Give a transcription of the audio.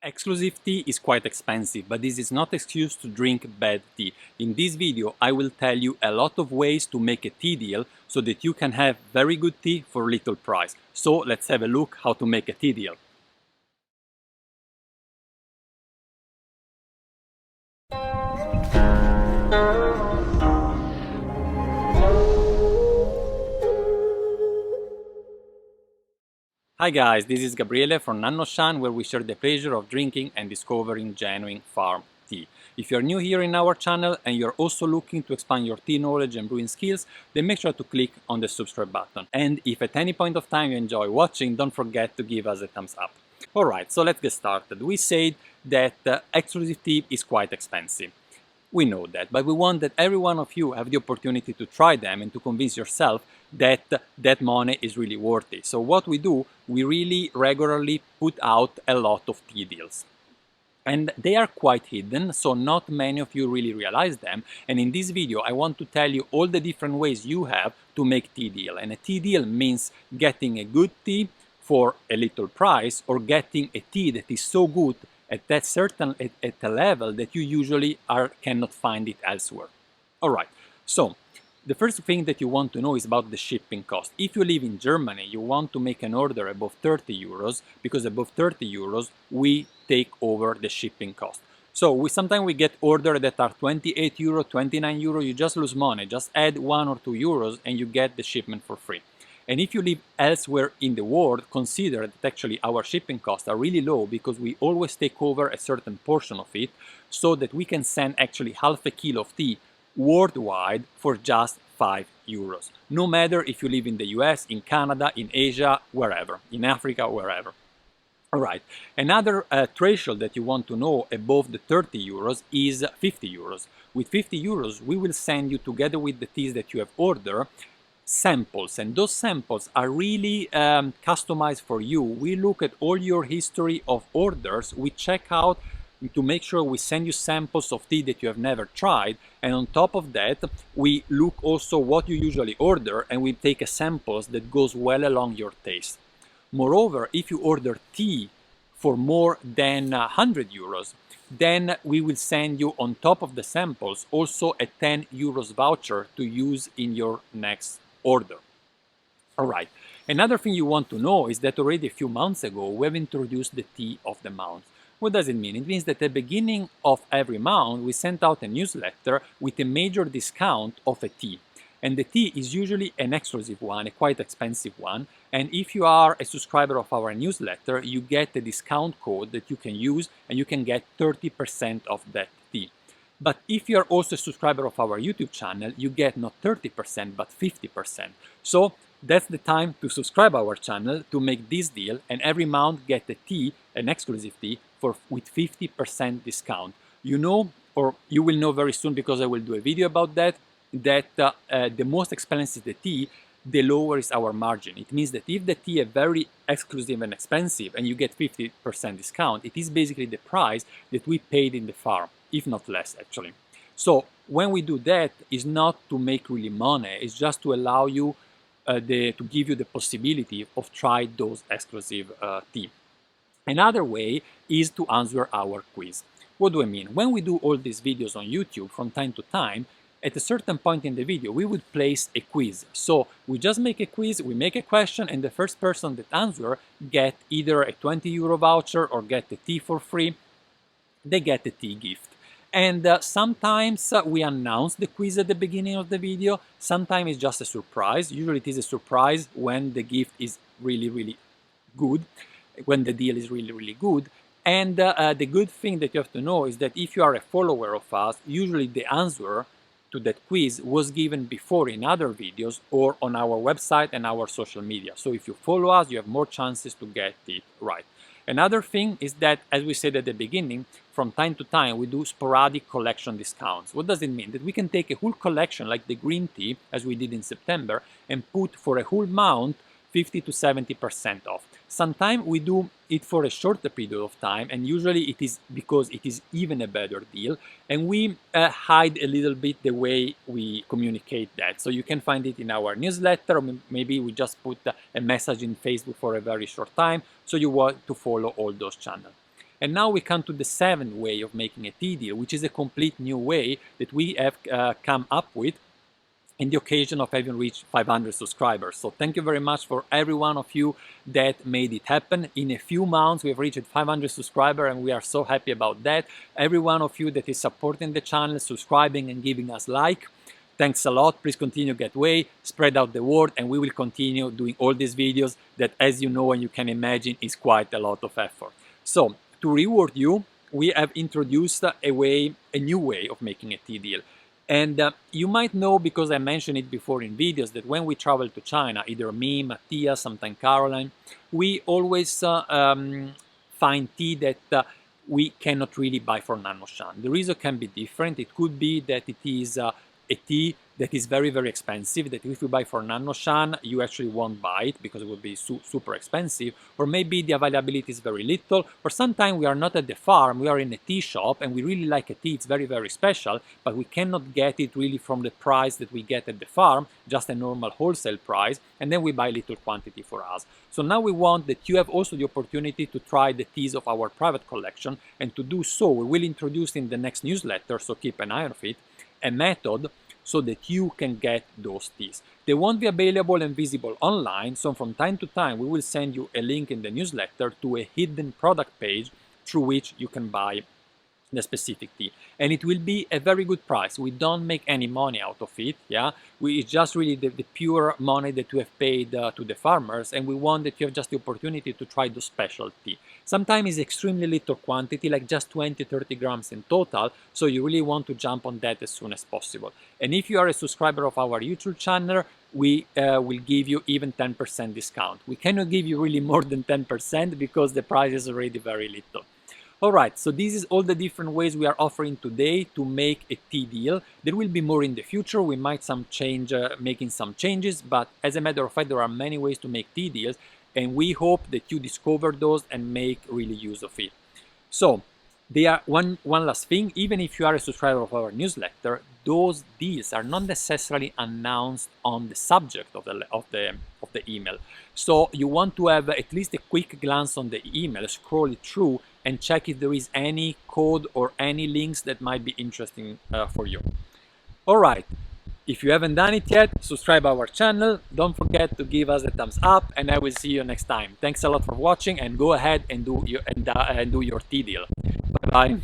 Exclusive tea is quite expensive, but this is not excuse to drink bad tea. In this video, I will tell you a lot of ways to make a tea deal so that you can have very good tea for little price. So let's have a look how to make a tea deal. Hi guys, this is Gabriele from nannuoshan, where we share the pleasure of drinking and discovering genuine farm tea. If you're new here in our channel and you're also looking to expand your tea knowledge and brewing skills, then make sure to click on the subscribe button. And if at any point of time you enjoy watching, don't forget to give us a thumbs up. Alright, so let's get started. We said that exclusive tea is quite expensive. We know that, but we want that every one of you have the opportunity to try them and to convince yourself that that money is really worth it. So what we do, we really regularly put out a lot of tea deals. And they are quite hidden, so not many of you really realize them. And in this video, I want to tell you all the different ways you have to make tea deal. And a tea deal means getting a good tea for a little price, or getting a tea that is so good at a level that you usually cannot find it elsewhere. All right, so the first thing that you want to know is about the shipping cost. If you live in Germany, you want to make an order above 30 euros, because above 30 euros, we take over the shipping cost. So sometimes we get orders that are 28 euro, 29 euro, you just lose money. Just add 1 or 2 euros and you get the shipment for free. And if you live elsewhere in the world, consider that actually our shipping costs are really low, because we always take over a certain portion of it, so that we can send actually half a kilo of tea worldwide for just 5 euros. No matter if you live in the US, in Canada, in Asia, wherever, in Africa, wherever. All right, another threshold that you want to know above the 30 euros is 50 euros. With 50 euros, we will send you, together with the teas that you have ordered, samples, and those samples are really customized for you. We look at all your history of orders, we check out to make sure we send you samples of tea that you have never tried, and on top of that we look also what you usually order, and we take a samples that goes well along your taste. Moreover, if you order tea for more than 100 euros, then we will send you on top of the samples also a 10 euros voucher to use in your next order. All right, another thing you want to know is that already a few months ago we have introduced the tea of the month. What does it mean? It means that at the beginning of every month we sent out a newsletter with a major discount of a tea. And the tea is usually an exclusive one, a quite expensive one. And if you are a subscriber of our newsletter, you get a discount code that you can use, and you can get 30% of that tea. But if you are also a subscriber of our YouTube channel, you get not 30% but 50%. So that's the time to subscribe our channel to make this deal, and every month get a tea, an exclusive tea, with 50% discount. You know, or you will know very soon, because I will do a video about that, the most expensive the tea, the lower is our margin. It means that if the tea is very exclusive and expensive and you get 50% discount, it is basically the price that we paid in the farm, if not less actually. So when we do that, it's not to make really money, it's just to allow you to give you the possibility of try those exclusive tea. Another way is to answer our quiz. What do I mean? When we do all these videos on YouTube, from time to time, at a certain point in the video, we would place a quiz. So we just make a quiz, we make a question, and the first person that answers get either a 20 euro voucher or get the tea for free. They get a tea gift. And sometimes we announce the quiz at the beginning of the video. Sometimes it's just a surprise. Usually it is a surprise when the gift is really, really good, when the deal is really, really good. And the good thing that you have to know is that if you are a follower of us, usually the answer to that quiz was given before in other videos or on our website and our social media. So if you follow us, you have more chances to get it right. Another thing is that, as we said at the beginning, from time to time we do sporadic collection discounts. What does it mean? That we can take a whole collection like the green tea, as we did in September, and put for a whole month 50 to 70% off. Sometimes we do it for a shorter period of time, and usually it is because it is even a better deal, and we hide a little bit the way we communicate that. So you can find it in our newsletter, or maybe we just put a message in Facebook for a very short time, so you want to follow all those channels. And now we come to the seventh way of making a tea deal, which is a complete new way that we have come up with in the occasion of having reached 500 subscribers. So thank you very much for every one of you that made it happen. In a few months, we've reached 500 subscribers and we are so happy about that. Every one of you that is supporting the channel, subscribing and giving us like, thanks a lot. Please continue get way, spread out the word, and we will continue doing all these videos that, as you know and you can imagine, is quite a lot of effort. So to reward you, we have introduced a new way of making a tea deal. And you might know, because I mentioned it before in videos, that when we travel to China, either me, Mattia, sometimes Caroline, we always find tea that we cannot really buy for nannuoshan. The reason can be different. It could be that it is a tea that is very, very expensive, that if you buy for nannuoshan, you actually won't buy it because it would be super expensive, or maybe the availability is very little, or sometimes we are not at the farm, we are in a tea shop and we really like a tea, it's very, very special, but we cannot get it really from the price that we get at the farm, just a normal wholesale price, and then we buy little quantity for us. So now we want that you have also the opportunity to try the teas of our private collection, and to do so, we will introduce in the next newsletter, so keep an eye on it, a method so that you can get those teas. They won't be available and visible online, so from time to time we will send you a link in the newsletter to a hidden product page through which you can buy the specific tea, and it will be a very good price. We don't make any money out of it, yeah. It's just really the pure money that we have paid to the farmers, and we want that you have just the opportunity to try the specialty. Sometimes it's extremely little quantity, like just 20-30 grams in total, so you really want to jump on that as soon as possible. And if you are a subscriber of our YouTube channel, we will give you even 10% discount. We cannot give you really more than 10% because the price is already very little. Alright, so this is all the different ways we are offering today to make a tea deal. There will be more in the future, we might making some changes, but as a matter of fact there are many ways to make tea deals, and we hope that you discover those and make really use of it. So, one last thing, even if you are a subscriber of our newsletter, those deals are not necessarily announced on the subject of the email. So you want to have at least a quick glance on the email, scroll it through, and check if there is any code or any links that might be interesting for you. Alright, if you haven't done it yet, subscribe our channel, don't forget to give us a thumbs up, and I will see you next time. Thanks a lot for watching, and go ahead and do your tea deal. Bye bye.